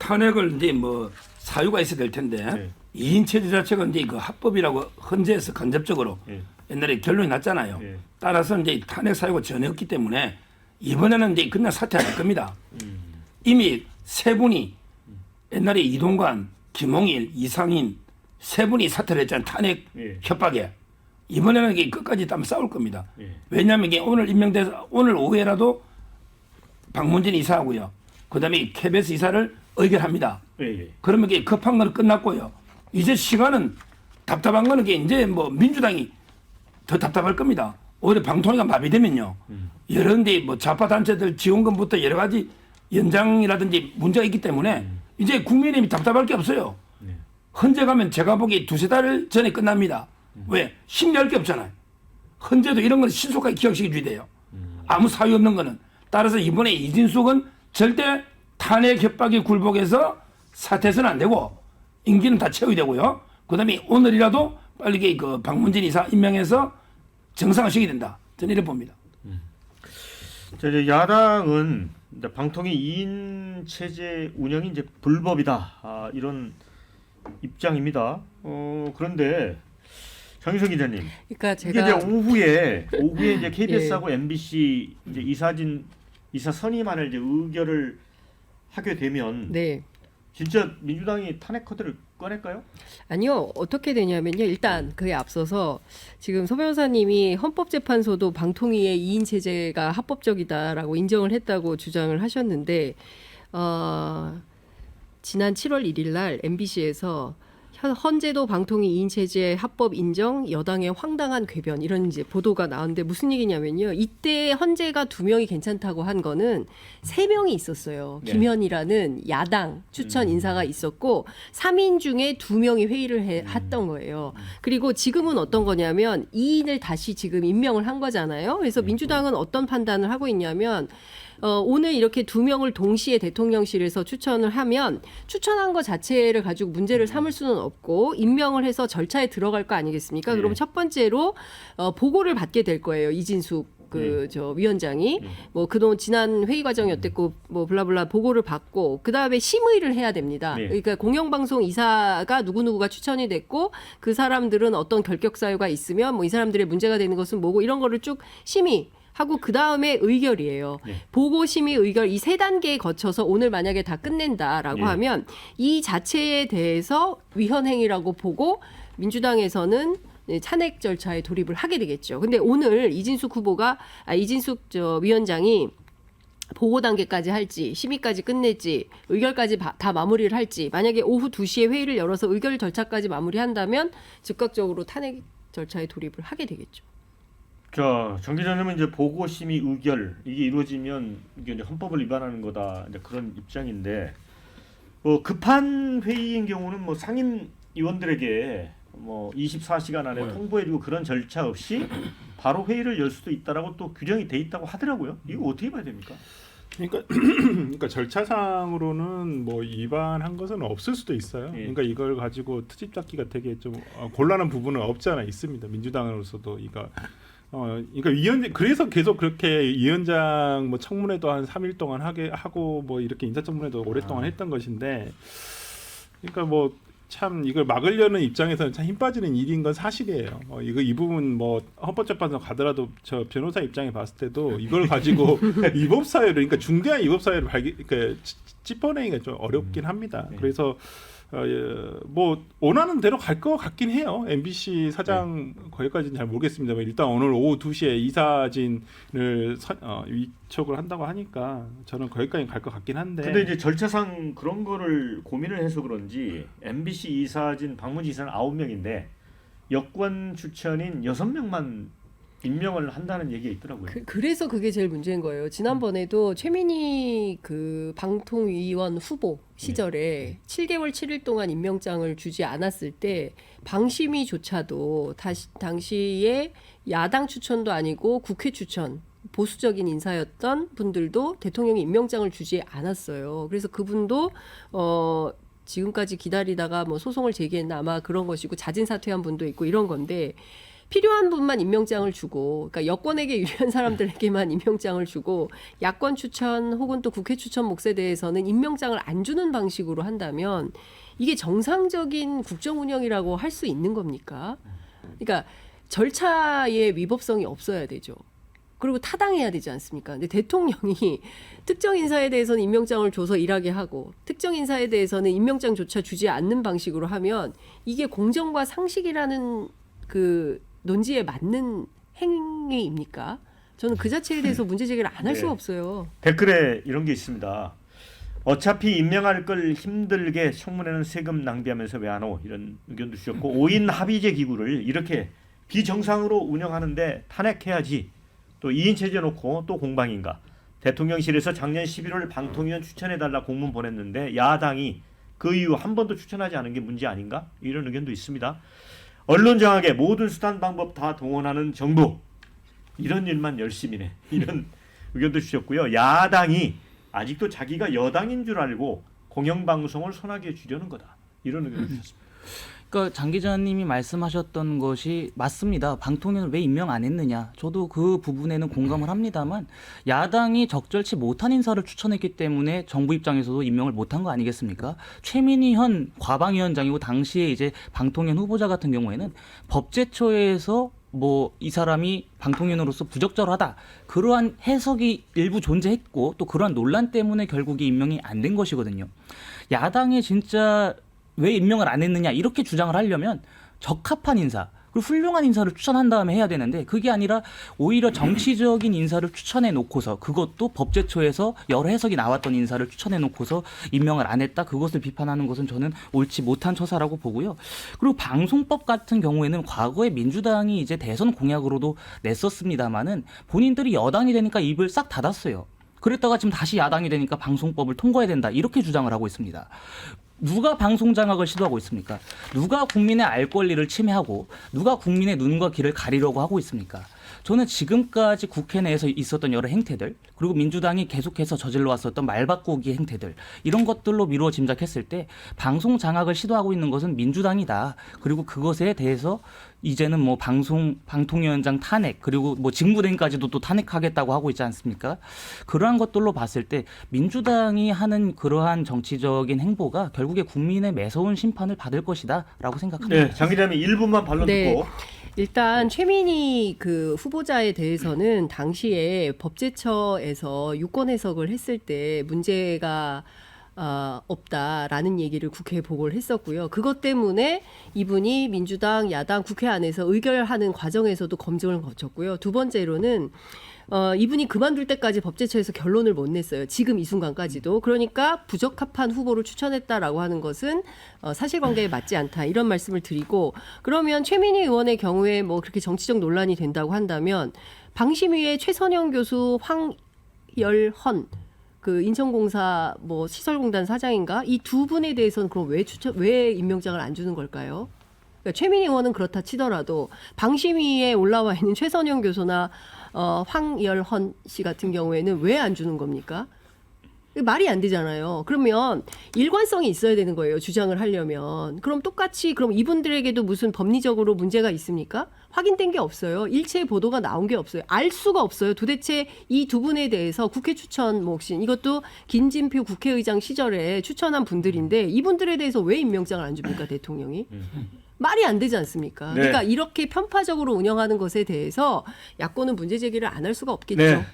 탄핵을 이제 뭐 사유가 있어야 될 텐데 네. 2인 체제 자체가 이제 그 합법이라고 헌재에서 간접적으로 예. 옛날에 결론이 났잖아요. 예. 따라서 이제 탄핵 사유가 전혀 없기 때문에 이번에는 이제 그냥 사퇴할 겁니다. 이미 세 분이 옛날에 이동관, 김홍일, 이상인 세 분이 사퇴를 했잖아요. 탄핵 예. 협박에. 이번에는 이게 끝까지 한번 싸울 겁니다. 예. 왜냐하면 이게 오늘 임명돼서 오늘 오후에라도 박문진 이사하고요. 그다음에 KBS 이사를 의결합니다. 예. 예. 그러면 이게 급한 건 끝났고요. 이제 시간은 답답한 거는 게 이제 뭐 민주당이 더 답답할 겁니다. 오히려 방통위가 마비되면요. 여러 군데 뭐 좌파 단체들 지원금부터 여러 가지 연장이라든지 문제가 있기 때문에 이제 국민의힘이 답답할 게 없어요. 네. 헌재 가면 제가 보기 두세 달 전에 끝납니다. 왜? 심리할 게 없잖아요. 헌재도 이런 건 신속하게 기각시켜 줘야 돼요. 아무 사유 없는 거는. 따라서 이번에 이진숙은 절대 탄핵 협박에 굴복해서 사퇴해서는 안 되고 임기는 다 채워야 되고요. 그다음에 오늘이라도 빨리 그 박문진 이사 임명해서 정상화시켜야 된다. 저는 이렇게 봅니다. 자, 이제 야당은 이제 방통위 2인 체제 운영이 이제 불법이다. 이런 입장입니다. 그런데 정유석 기자님, 그러니까 이게 제가 이제 오후에 이제 KBS하고 MBC 이제 이사 선임안을 이제 의결을 하게 되면 네. 진짜 민주당이 탄핵 카드를 꺼낼까요? 아니요. 어떻게 되냐면요. 일단 그에 앞서서 지금 서 변호사님이 헌법재판소도 방통위의 2인 체제가 합법적이다라고 인정을 했다고 주장을 하셨는데 지난 7월 1일 날 MBC에서 헌재도 방통위 2인 체제 합법 인정 여당의 황당한 궤변 이런 이제 보도가 나왔는데 무슨 얘기냐면요. 이때 헌재가 2명이 괜찮다고 한 거는 3명이 있었어요. 네. 김현이라는 야당 추천 인사가 있었고 3인 중에 2명이 회의를 했던 거예요. 그리고 지금은 어떤 거냐면 2인을 다시 지금 임명을 한 거잖아요. 그래서 민주당은 어떤 판단을 하고 있냐면 오늘 이렇게 2명을 동시에 대통령실에서 추천을 하면 추천한 것 자체를 가지고 문제를 삼을 수는 없고 임명을 해서 절차에 들어갈 거 아니겠습니까? 네. 그러면 첫 번째로 보고를 받게 될 거예요. 이진숙 저 위원장이 뭐 그동안 지난 회의 과정이 어땠고 뭐 블라블라 보고를 받고 그다음에 심의를 해야 됩니다. 네. 그러니까 공영방송 이사가 누구누구가 추천이 됐고 그 사람들은 어떤 결격 사유가 있으면 뭐 이 사람들의 문제가 되는 것은 뭐고 이런 거를 쭉 심의 하고 그 다음에 의결이에요. 네. 보고 심의 의결 이 3단계에 거쳐서 오늘 만약에 다 끝낸다라고 네. 하면 이 자체에 대해서 위헌 행위라고 보고 민주당에서는 탄핵 절차에 돌입을 하게 되겠죠. 근데 오늘 이진숙 위원장이 보고 단계까지 할지 심의까지 끝낼지 의결까지 다 마무리를 할지 만약에 오후 2시에 회의를 열어서 의결 절차까지 마무리한다면 즉각적으로 탄핵 절차에 돌입을 하게 되겠죠. 자, 정 기자님은 이제 보고 심의 의결 이게 이루어지면 이게 이제 헌법을 위반하는 거다 이제 그런 입장인데 급한 회의인 경우는 뭐 상임 위원들에게 뭐 24시간 안에 통보해주고 그런 절차 없이 바로 회의를 열 수도 있다라고 또 규정이 돼 있다고 하더라고요. 이거 어떻게 봐야 됩니까? 그러니까 절차상으로는 뭐 위반한 것은 없을 수도 있어요. 예. 그러니까 이걸 가지고 트집 잡기가 되게 좀 곤란한 부분은 없지 않아 있습니다. 민주당으로서도 그러니까 그래서 계속 그렇게 위원장 뭐 청문회도 한 3일 동안 하고 뭐 이렇게 인사청문회도 오랫동안 했던 것인데 그러니까 뭐 참 이걸 막으려는 입장에서는 참 힘 빠지는 일인 건 사실이에요. 이 부분 뭐 헌법재판소 가더라도 저 변호사 입장에 봤을 때도 이걸 가지고 위법 사유를 그러니까 중대한 위법 사유를 짚어내기가 좀 어렵긴 합니다. 그래서 뭐 원하는 대로 갈 것 같긴 해요. MBC 사장 거기까지는 잘 모르겠습니다만 일단 오늘 오후 2시에 이사진을 위촉을 한다고 하니까 저는 거기까지 갈 것 같긴 한데. 근데 이제 절차상 그런 거를 고민을 해서 그런지 MBC 이사진 박문진 이사는 9명인데 여권 추천인 6명만 임명을 한다는 얘기가 있더라고요. 그래서 그게 제일 문제인 거예요. 지난번에도 최민희 그 방통위원 후보 시절에 7개월 7일 동안 임명장을 주지 않았을 때 방심위조차도 당시에 야당 추천도 아니고 국회 추천 보수적인 인사였던 분들도 대통령이 임명장을 주지 않았어요. 그래서 그분도 지금까지 기다리다가 뭐 소송을 제기했나 아마 그런 것이고 자진 사퇴한 분도 있고 이런 건데 필요한 분만 임명장을 주고, 그러니까 여권에게 유리한 사람들에게만 임명장을 주고, 야권 추천 혹은 또 국회 추천 몫에 대해서는 임명장을 안 주는 방식으로 한다면 이게 정상적인 국정 운영이라고 할 수 있는 겁니까? 그러니까 절차의 위법성이 없어야 되죠. 그리고 타당해야 되지 않습니까? 근데 대통령이 특정 인사에 대해서는 임명장을 줘서 일하게 하고 특정 인사에 대해서는 임명장조차 주지 않는 방식으로 하면 이게 공정과 상식이라는 그 논지에 맞는 행위입니까? 저는 그 자체에 대해서 문제 제기를 안 할 수가 없어요. 댓글에 이런 게 있습니다. 어차피 임명할 걸 힘들게 청문회는 세금 낭비하면서 왜 안 오? 이런 의견도 주셨고 5인 합의제 기구를 이렇게 비정상으로 운영하는데 탄핵해야지. 또 2인 체제 놓고 또 공방인가. 대통령실에서 작년 11월 방통위원 추천해달라 공문 보냈는데 야당이 그 이후 한 번도 추천하지 않은 게 문제 아닌가? 이런 의견도 있습니다. 언론 장악에 모든 수단 방법 다 동원하는 정부. 이런 일만 열심히네. 이런 의견도 주셨고요. 야당이 아직도 자기가 여당인 줄 알고 공영방송을 손아귀에 쥐려는 거다. 이런 의견을 주셨습니다. 그러니까 장 기자님이 말씀하셨던 것이 맞습니다. 방통위원을 왜 임명 안 했느냐. 저도 그 부분에는 공감을 합니다만 야당이 적절치 못한 인사를 추천했기 때문에 정부 입장에서도 임명을 못한 거 아니겠습니까? 최민희 현 과방위원장이고 당시에 이제 방통위원 후보자 같은 경우에는 법제처에서 뭐 이 사람이 방통위원으로서 부적절하다 그러한 해석이 일부 존재했고 또 그러한 논란 때문에 결국에 임명이 안 된 것이거든요. 야당이 진짜 왜 임명을 안 했느냐 이렇게 주장을 하려면 적합한 인사 그리고 훌륭한 인사를 추천한 다음에 해야 되는데 그게 아니라 오히려 정치적인 인사를 추천해 놓고서 그것도 법제처에서 여러 해석이 나왔던 인사를 추천해 놓고서 임명을 안 했다 그것을 비판하는 것은 저는 옳지 못한 처사라고 보고요. 그리고 방송법 같은 경우에는 과거에 민주당이 이제 대선 공약으로도 냈었습니다마는 본인들이 여당이 되니까 입을 싹 닫았어요. 그랬다가 지금 다시 야당이 되니까 방송법을 통과해야 된다 이렇게 주장을 하고 있습니다. 누가 방송 장악을 시도하고 있습니까? 누가 국민의 알 권리를 침해하고 누가 국민의 눈과 귀를 가리려고 하고 있습니까? 저는 지금까지 국회 내에서 있었던 여러 행태들 그리고 민주당이 계속해서 저질러 왔었던 말바꾸기 행태들 이런 것들로 미루어 짐작했을 때 방송 장악을 시도하고 있는 것은 민주당이다. 그리고 그것에 대해서 이제는 뭐 방통위원장 탄핵 그리고 뭐 직무대행까지도 또 탄핵하겠다고 하고 있지 않습니까? 그러한 것들로 봤을 때 민주당이 하는 그러한 정치적인 행보가 결국에 국민의 매서운 심판을 받을 것이다라고 생각합니다. 네, 장 기자님 1분만 반론 네. 듣고. 일단 최민희 그 후보자에 대해서는 당시에 법제처에서 유권 해석을 했을 때 문제가 없다라는 얘기를 국회에 보고를 했었고요. 그것 때문에 이분이 민주당, 야당, 국회 안에서 의결하는 과정에서도 검증을 거쳤고요. 두 번째로는 이분이 그만둘 때까지 법제처에서 결론을 못 냈어요. 지금 이 순간까지도. 그러니까 부적합한 후보를 추천했다라고 하는 것은 사실관계에 맞지 않다. 이런 말씀을 드리고 그러면 최민희 의원의 경우에 뭐 그렇게 정치적 논란이 된다고 한다면 방심위의 최선영 교수, 황열헌 그 인천공사 뭐 시설공단 사장인가 이 두 분에 대해서는 그럼 왜 임명장을 안 주는 걸까요? 그러니까 최민희 의원은 그렇다 치더라도 방심위에 올라와 있는 최선영 교수나 황열헌 씨 같은 경우에는 왜 안 주는 겁니까? 말이 안 되잖아요. 그러면 일관성이 있어야 되는 거예요. 주장을 하려면. 그럼 똑같이 그럼 이분들에게도 무슨 법리적으로 문제가 있습니까? 확인된 게 없어요. 일체의 보도가 나온 게 없어요. 알 수가 없어요. 도대체 이 두 분에 대해서 국회 추천 몫인 이것도 김진표 국회의장 시절에 추천한 분들인데 이분들에 대해서 왜 임명장을 안 줍니까? 대통령이? 말이 안 되지 않습니까? 네. 그러니까 이렇게 편파적으로 운영하는 것에 대해서 야권은 문제 제기를 안 할 수가 없겠죠. 네.